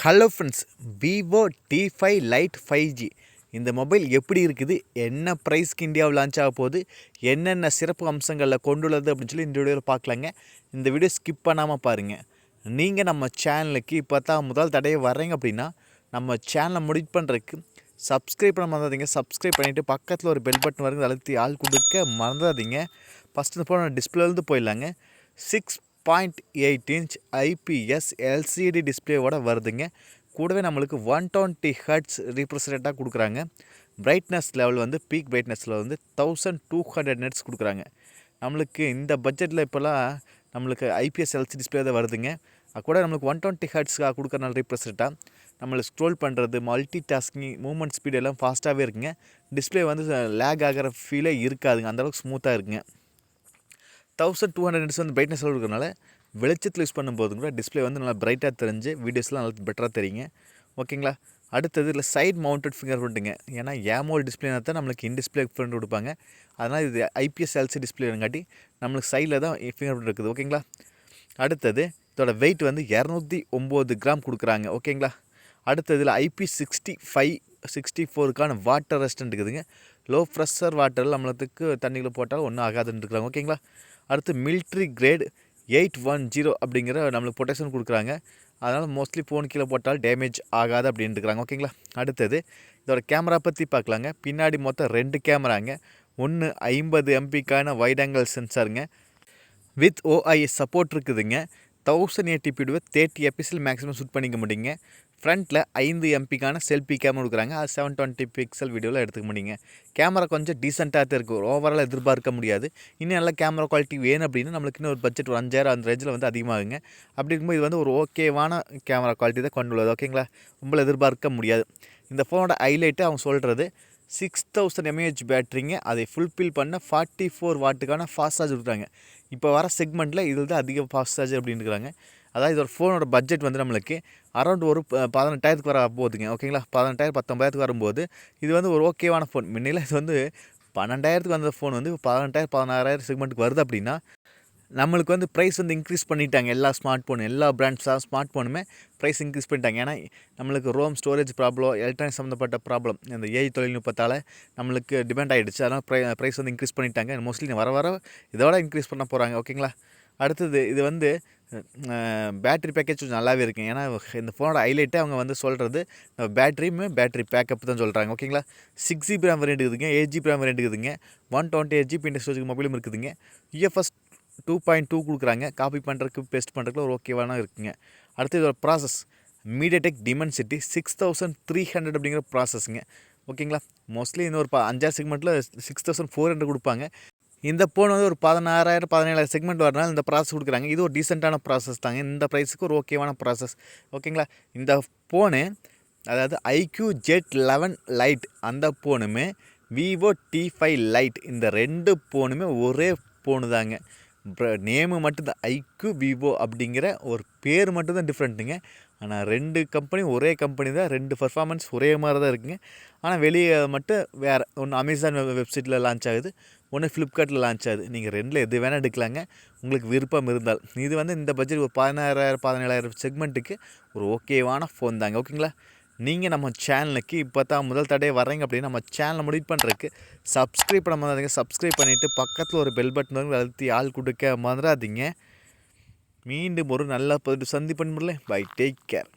Hello friends, Vivo T5 light 5G இந்த mobile எப்படி இருக்குது, என்ன ப்ரைஸ்க்கு இந்தியாவில் லான்ச் ஆக போகுது, என்னென்ன சிறப்பு அம்சங்களில் கொண்டுள்ளது அப்படின்னு சொல்லி இந்த வீடியோவில் பார்க்கலாங்க. இந்த வீடியோ ஸ்கிப் பண்ணாமல் பாருங்கள். நீங்கள் நம்ம சேனலுக்கு இப்போ தான் முதல் தடவை வர்றீங்க அப்படின்னா நம்ம சேனலை முடிவு பண்ணுறதுக்கு சப்ஸ்கிரைப் பண்ண மறந்துடாதீங்க. சப்ஸ்கிரைப் பண்ணிவிட்டு பக்கத்தில் ஒரு பெல் பட்டன் வருங்க, அழுத்தி ஆள் கொடுக்க மறந்துடாதீங்க. ஃபஸ்ட்டு இந்த ஃபோன் டிஸ்பிளேலேருந்து போயிடலாங்க. 6.8 இன்ச் ஐபிஎஸ் எல்சிடி டிஸ்பிளேவோட வருதுங்க. கூடவே நம்மளுக்கு 120 ஹெர்ட்ஸ் ரீஃப்ரெஷ் ரேட்டாக கொடுக்குறாங்க. பிரைட்னஸ் லெவல் வந்து பீக் பிரைட்னஸில் வந்து 1200 நெட்ஸ் கொடுக்குறாங்க. நம்மளுக்கு இந்த பட்ஜெட்டில் இப்போலாம் நம்மளுக்கு ஐபிஎஸ் எல்சிடி டிஸ்பிளே தான் வருதுங்க. அது கூட நம்மளுக்கு 120 ஹெர்ட்ஸ்க்காக கொடுக்குறனால ரீஃப்ரெஷ் ரேட்டாக நம்மளுக்கு ஸ்க்ரோல் பண்ணுறது, மல்டி டாஸ்கிங், மூவ்மெண்ட் ஸ்பீடு எல்லாம் ஃபாஸ்ட்டாகவே இருக்குங்க. டிஸ்பிளே வந்து லேக் ஆகிற ஃபீலே இருக்காதுங்க, அந்தளவுக்கு ஸ்மூத்தாக இருக்குங்க. 1200 நெட்ஸ் வந்து பிரைட்னஸ் இருக்கிறனால வெளிச்சத்தில் யூஸ் பண்ணும்போது கூட டிஸ்பிளே வந்து நல்லா பிரைட்டாக தெரிஞ்சு வீடியோஸ்லாம் நல்லா பெட்டராக தெரியுங்க. ஓகேங்களா. அடுத்தது இதில் சைட் மவுண்டட் ஃபிங்கர் பிரிண்ட்டுங்க. ஏன்னா ஏமோல் டிஸ்பிளேனா தான் நம்மளுக்கு இன் டிஸ்பிளே ஃபிங்கர் கொடுப்பாங்க. அதனால் இது ஐபிஎஸ் எல்சி டிஸ்பிளேங்காட்டி நம்மளுக்கு சைடில் தான் ஃபிங்கர் பிரிண்ட் இருக்குது. ஓகேங்களா. அடுத்தது இதோட வெயிட் வந்து 209 கிராம் கொடுக்குறாங்க. ஓகேங்களா. அடுத்தது இதில் IP65 64க்கான வாட்டர் ரெசிஸ்டன்ட் இருக்குதுங்க. லோ ப்ரெஷர் வாட்டரில் நம்மளுக்கு தண்ணியில் போட்டாலும் ஒன்றும் ஆகாதுன்னு இருக்கிறாங்க. ஓகேங்களா. அடுத்து மிலிட்ரி கிரேட் 810 அப்படிங்கிற நம்மளுக்கு ப்ரொடெக்ஷன் கொடுக்குறாங்க. அதனால் மோஸ்ட்லி ஃபோன் கீழே போட்டால் டேமேஜ் ஆகாது அப்படின்ட்டு இருக்கிறாங்க. ஓகேங்களா. அடுத்தது இதோட கேமரா பற்றி பார்க்கலாங்க. பின்னாடி மொத்தம் 2 கேமராங்க. ஒன்று 50 எம்பிக்கான வைட் ஆங்கிள் சென்சாருங்க. வித் OI சப்போர்ட் இருக்குதுங்க. 1080p 30 எபிஎஸ்ல மேக்ஸிமம் ஷூட் பண்ணிக்க முடியுங்க. ஃப்ரண்ட்டில் 5 எம்பிக்கான செல்ஃபி கேமரா கொடுக்குறாங்க. அது 720 பிக்சல் வீடியோவில் எடுத்துக்க முடியுங்க. கேமரா கொஞ்சம் டீசெண்டாக தான் இருக்குது, ஓவரால் எதிர்பார்க்க முடியாது. இன்னும் நல்ல கேமரா குவாலிட்டி வேணும் அப்படின்னா நம்மளுக்கு இன்னும் ஒரு பட்ஜெட் ஒரு 5000 அந்த ரேஞ்சில் வந்து அதிகமாகுங்க. அப்படி இருக்கும்போது இது வந்து ஒரு ஓகேவான கேமரா குவாலிட்டி தான் கொண்டுள்ளது. ஓகேங்களா. ரொம்ப எதிர்பார்க்க முடியாது. இந்த ஃபோனோட ஹைலைட்டு அவங்க சொல்கிறது 6000 mAh பேட்டரிங்க. அதை ஃபுல்ஃபில் பண்ண 44 வாட்டுக்கான ஃபாஸ்ட் சார்ஜ் கொடுக்குறாங்க. இப்போ வர செக்மெண்ட்டில் இதில் தான் அதிக ஃபாஸ்ட் சார்ஜ் அப்படின்னு இருக்கிறாங்க. அதாவது இதோட ஃபோனோட பட்ஜெட் வந்து நம்மளுக்கு அரௌண்ட் ஒரு 18,000 வர போகுதுங்க. ஓகேங்களா. 18,000 19,000 வரும்போது இது வந்து ஒரு ஓகேவான ஃபோன். முன்னில இது வந்து 12,000 வந்த ஃபோன் வந்து 18,000 16,000 செக்மெண்ட்டுக்கு வருது அப்படின்னா நம்மளுக்கு வந்து ப்ரைஸ் வந்து இன்க்ரீஸ் பண்ணிட்டாங்க. எல்லா ஸ்மார்ட் ஃபோன், எல்லா பிராண்ட்ஸாக ஸ்மார்ட் ஃபோனுமே ப்ரைஸ் இன்க்ரீஸ் பண்ணிட்டாங்க. ஏன்னா நம்மளுக்கு ரோம் ஸ்டோரேஜ் ப்ராப்ளம், எலக்ட்ரானிக் சம்மந்தப்பட்ட ப்ராப்ளம், இந்த ஏஐ தொழில்நுட்பத்தால் நம்மளுக்கு டிமாண்ட் ஆகிடுச்சு. அதனால் ப்ரைஸ் வந்து இன்க்ரீஸ் பண்ணிட்டாங்க. மோஸ்ட்லி வர இதோட இன்க்ரீஸ் பண்ண போகிறாங்க. ஓகேங்களா. அடுத்தது இது வந்து பேட்ரி பேக்கேஜ் கொஞ்சம் நல்லாவே இருக்குங்க. ஏன்னா இந்த ஃபோனோட ஹைலைட்டே அவங்க வந்து சொல்கிறது பேட்ரி பேக்கப் தான் சொல்கிறாங்க. ஓகேங்களா. 6GB ரேம் வேரியண்ட் இருக்குதுங்க, 8GB ரேம் வேரியண்ட் இருக்குதுங்க, 128GB ஸ்டோரேஜ் மொபைலும் இருக்குதுங்க. UFS 2.2 கொடுக்குறாங்க. காப்பி பண்ணுறதுக்கு பேஸ்ட் பண்ணுறதுக்கு ஒரு ஓகேவான இருக்குங்க. அடுத்து இதோட ப்ராசஸ் மீடியாடெக் டிமென்சிட்டி 6300 அப்படிங்கிற ப்ராசஸ்ங்க. ஓகேங்களா. மோஸ்ட்லி இந்த ஒரு 5 செக்மெண்ட்டில் 6400 கொடுப்பாங்க. இந்த ஃபோன் வந்து ஒரு 16,000 17,000 செக்மெண்ட் வரனால இந்த ப்ராசஸ் கொடுக்குறாங்க. இது ஒரு டீசெண்டான ப்ராசஸ் தாங்க. இந்த ப்ரைஸுக்கு ஒரு ஓகேவான ப்ராசஸ். ஓகேங்களா. இந்த ஃபோனு அதாவது IQ-Jet11 லைட் அந்த ஃபோனுமே விவோ T5 லைட் இந்த 2 ஃபோனுமே ஒரே ஃபோனு தாங்க. நேமு மட்டும்தான் IQ விவோ அப்படிங்கிற ஒரு பேர் மட்டும்தான் டிஃப்ரெண்ட்டுங்க. ஆனால் 2 கம்பெனி ஒரே கம்பெனி தான், 2 பர்ஃபார்மன்ஸ் ஒரே மாதிரி தான் இருக்குங்க. ஆனால் வெளியே மட்டும் வேறு ஒன்று அமேசான் வெப்சைட்டில் லான்ச் ஆகுது, ஒன்று ஃப்ளிப்கார்ட்டில் லான்ச் ஆகுது. நீங்கள் 2ல் எது வேணால் எடுக்கலாங்க உங்களுக்கு விருப்பம் இருந்தால். இது வந்து இந்த பட்ஜெட் ஒரு 16,000 17,000 செக்மெண்ட்டுக்கு ஒரு ஓகேவான ஃபோன் தாங்க. ஓகேங்களா. நீங்கள் நம்ம சேனலுக்கு இப்போ தான் முதல் தடவை வர்றீங்க அப்படின்னா நம்ம சேனலை முடிவு பண்ணுறதுக்கு சப்ஸ்கிரைப் பண்ண மறந்துடாதீங்க. சப்ஸ்கிரைப் பண்ணிவிட்டு பக்கத்தில் ஒரு பெல் பட்டன் அழுத்தி ஆள் கொடுக்க மறந்துடாதீங்க. மீண்டும் ஒரு நல்ல சந்திப்பு. Bye, take care.